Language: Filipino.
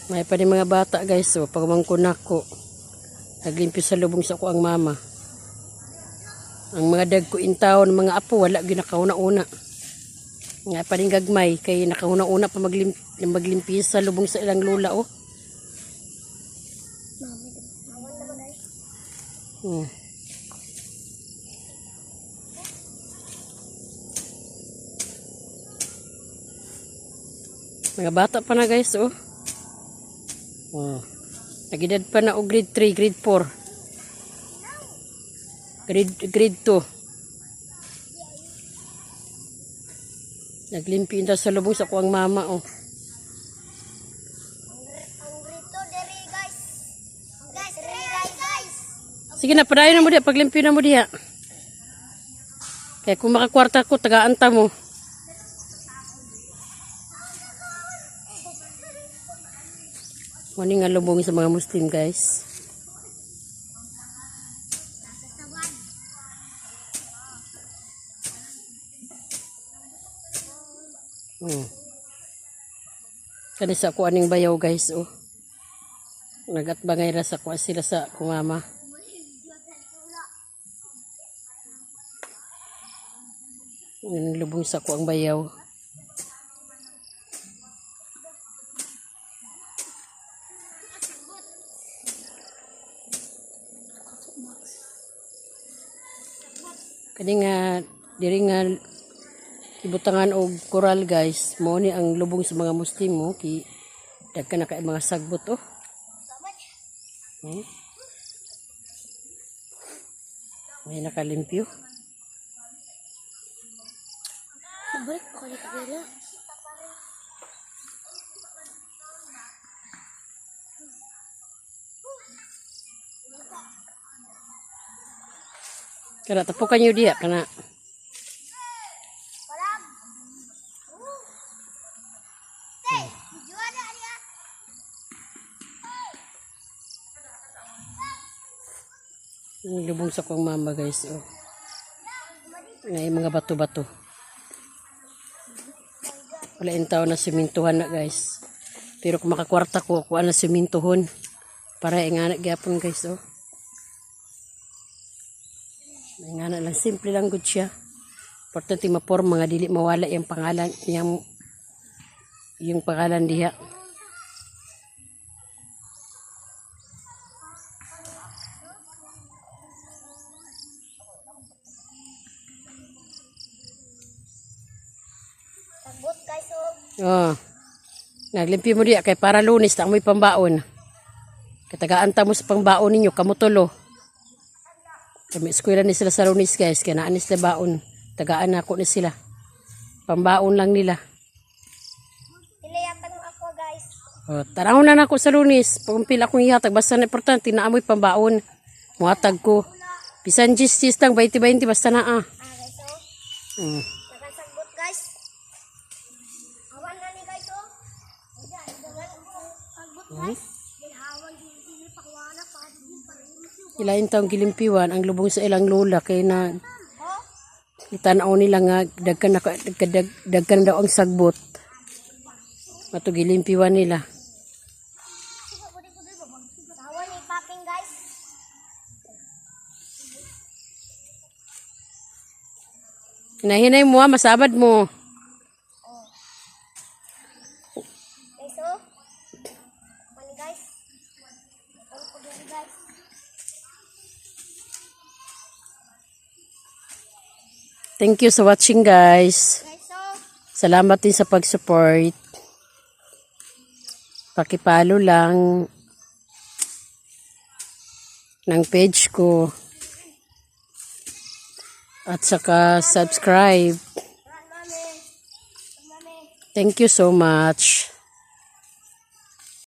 May pa rin mga bata guys, so pagmangkon ako, naglimpyo sa lubong sa ko ang mama. Ang mga dag ko intaon, mga apo, wala ginakauna-una. Nga pa rin gagmay, kay nakauna-una pa maglimpyo sa lubong sa ilang lula, oh. Mga bata pa na guys, oh. Nagidad pa na o grade 3, grade 4. Grade 2. Naglimpyo na sa lubong sa kuwang mama, oh. Sige na, padayon na mo diya, paglimpyo na mo diya. Kaya kung makakwarta ko, taga-anta mo. Mani nga lubong sa mga Muslim guys. Kani sa kuan ning bayaw guys, oh. Nagatbangay ra sa kuan sila sa kumama. Yung lubong sa kuang bayaw. Kani nga diri nga ibutangan og koral guys, mao ni ang lubong sa mga Muslim mo, ki dagkan na kay mga sagbot, oh. May nakalimpyo. Balik pa kali kabila. Kana tapukan nyo diya kana. Yung lubong sa kong mama guys, oh. Ngay mga bato-bato. Wala yung tao na simintuhan na guys. Pero kung makakwarta ko, kuha na simintuhon. Para ingana gyapon guys, oh. Ingana lang, simple lang good siya. Importante maporm mga dili mawala yung pangalan, yung pangalan diha. Sagbot guys, Oh. Naglimpyo mo diya kay para Lunes ta amoy pambaon. Katagaan ta mo sa pangbaon ninyo kamutulo. Kami eskwela ni sila sa Lunes guys, kaya naan sila baon. Tagaan ako ni sila. Pambaon lang nila. Ilayatan mo ako guys. Oh, taraw na ako sa Lunes. Pagumpil akong ihatag. Basta na importante na amoy pambaon. Muhatag ko. Bisan jis lang, 20-20 basta na ah. Guys, oh. Nakasagbot guys. Awan na ni guys, oh. Sagbot guys. Hawan din pakwana pa din parin. Ilain taong gilimpiwan ang lubong sa ilang lola kay na itanaw nila nga dagkan daw ang sagbot. Mato gilimpiwan nila. Hawan ni paping guys. Hinahinay mo ha, masabad mo. Guys, oh. Mani guys. Guys. Thank you sa watching guys. Guys, oh. Salamat din sa pag-support. Pakipalo lang ng page ko. At saka subscribe. Thank you so much.